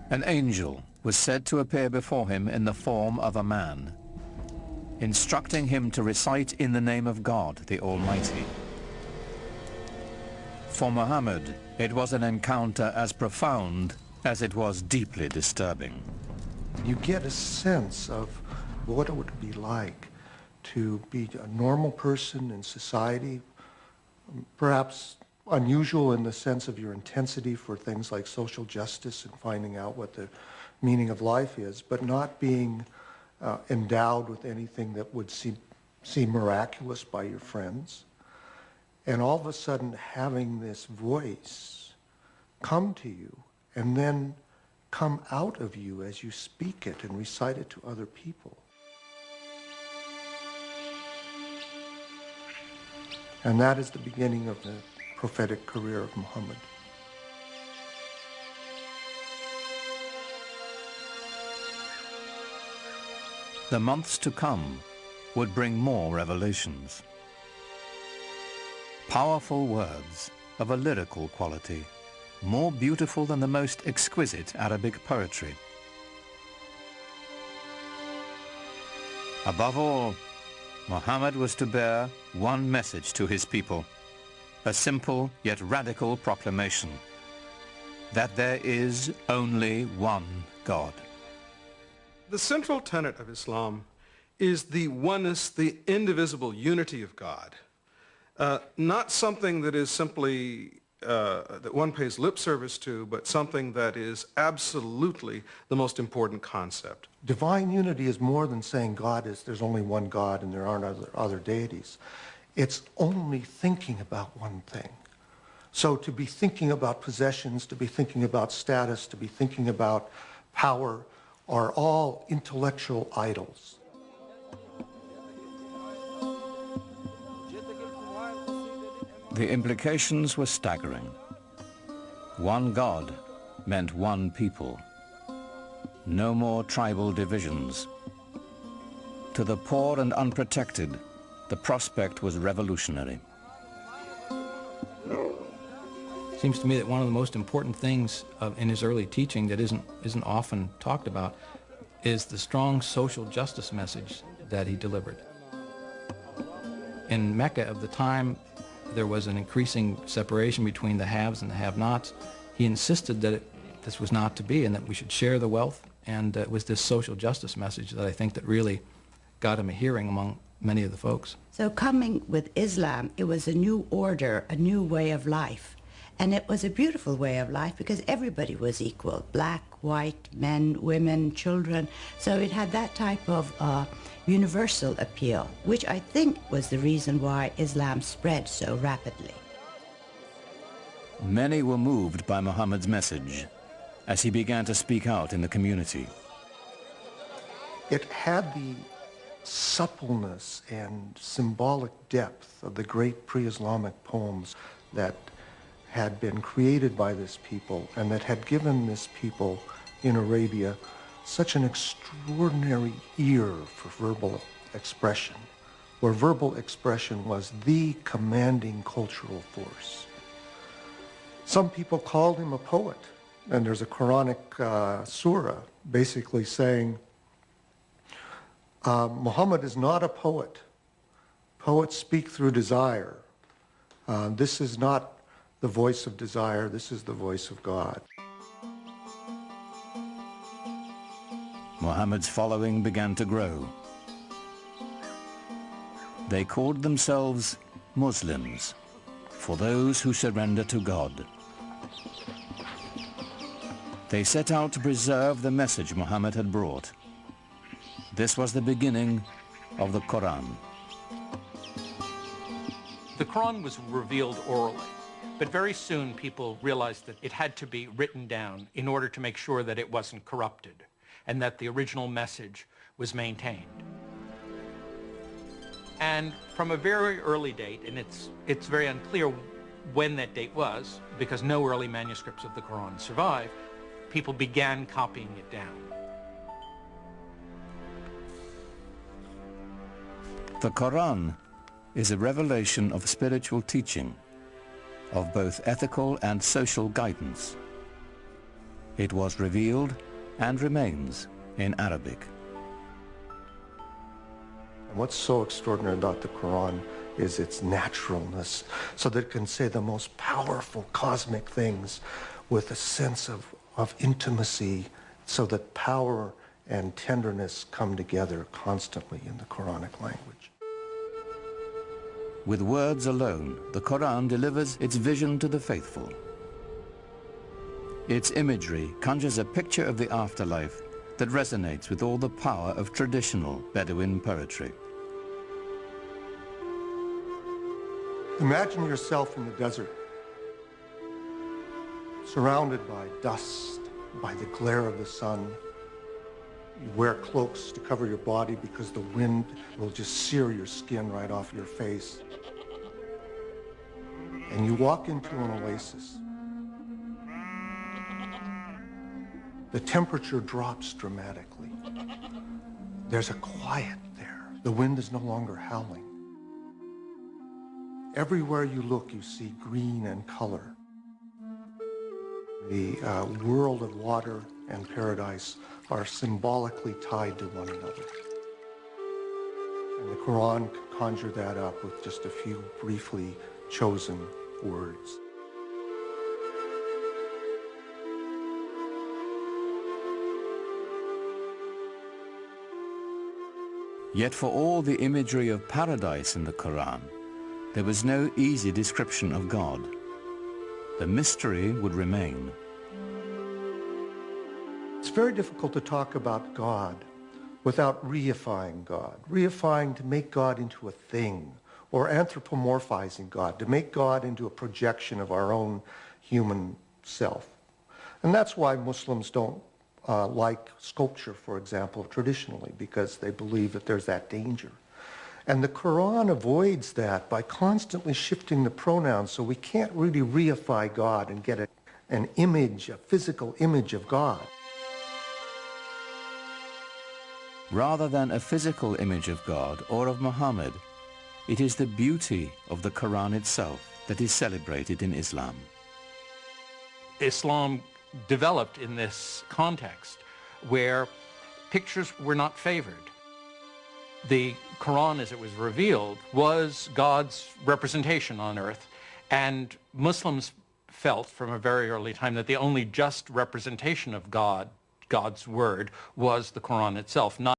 An angel was said to appear before him in the form of a man, instructing him to recite in the name of God, the Almighty. For Muhammad, it was an encounter as profound as it was deeply disturbing. You get a sense of what it would be like to be a normal person in society, perhaps unusual in the sense of your intensity for things like social justice and finding out what the meaning of life is, but not being endowed with anything that would seem miraculous by your friends. And all of a sudden having this voice come to you and then come out of you as you speak it and recite it to other people. And that is the beginning of the prophetic career of Muhammad. The months to come would bring more revelations. Powerful words of a lyrical quality, more beautiful than the most exquisite Arabic poetry. Above all, Muhammad was to bear one message to his people, a simple yet radical proclamation, that there is only one God. The central tenet of Islam is the oneness, the indivisible unity of God. Not something that is simply that one pays lip service to, but something that is absolutely the most important concept. Divine unity is more than saying there's only one God and there aren't other deities. It's only thinking about one thing. So to be thinking about possessions, to be thinking about status, to be thinking about power are all intellectual idols. The implications were staggering. One God meant one people. No more tribal divisions. To the poor and unprotected, the prospect was revolutionary. Seems to me that one of the most important things in his early teaching that isn't often talked about is the strong social justice message that he delivered. In Mecca of the time, there was an increasing separation between the haves and the have-nots. He insisted that this was not to be and that we should share the wealth, and it was this social justice message that I think that really got him a hearing among many of the folks. So coming with Islam, it was a new order, a new way of life. And it was a beautiful way of life because everybody was equal, black, white, men, women, children. So it had that type of universal appeal, which I think was the reason why Islam spread so rapidly. Many were moved by Muhammad's message as he began to speak out in the community. It had the suppleness and symbolic depth of the great pre-Islamic poems that had been created by this people and that had given this people in Arabia such an extraordinary ear for verbal expression, where verbal expression was the commanding cultural force. Some people called him a poet, and there's a Quranic surah basically saying, Muhammad is not a poet. Poets speak through desire. This is not the voice of desire, this is the voice of God. Muhammad's following began to grow. They called themselves Muslims, for those who surrender to God. They set out to preserve the message Muhammad had brought. This was the beginning of the Quran. The Quran was revealed orally, but very soon people realized that it had to be written down in order to make sure that it wasn't corrupted and that the original message was maintained. And from a very early date, and it's very unclear when that date was, because no early manuscripts of the Quran survive, people began copying it down. The Quran is a revelation of spiritual teaching, of both ethical and social guidance. It was revealed and remains in Arabic. And what's so extraordinary about the Quran is its naturalness, so that it can say the most powerful cosmic things with a sense of intimacy, so that power and tenderness come together constantly in the Quranic language. With words alone, the Quran delivers its vision to the faithful. Its imagery conjures a picture of the afterlife that resonates with all the power of traditional Bedouin poetry. Imagine yourself in the desert, surrounded by dust, by the glare of the sun. You wear cloaks to cover your body because the wind will just sear your skin right off your face. And you walk into an oasis. The temperature drops dramatically. There's a quiet there. The wind is no longer howling. Everywhere you look, you see green and color. The world of water and paradise are symbolically tied to one another. And the Quran can conjure that up with just a few briefly chosen words. Yet for all the imagery of paradise in the Quran, there was no easy description of God. The mystery would remain. It's very difficult to talk about God without reifying God. Reifying to make God into a thing, or anthropomorphizing God, to make God into a projection of our own human self. And that's why Muslims don't like sculpture, for example, traditionally, because they believe that there's that danger. And the Quran avoids that by constantly shifting the pronouns, so we can't really reify God and get an image, a physical image of God. Rather than a physical image of God or of Muhammad, it is the beauty of the Quran itself that is celebrated in Islam. Islam developed in this context where pictures were not favored. The Quran, as it was revealed, was God's representation on earth, and Muslims felt from a very early time that the only just representation of God, God's word, was the Quran itself, not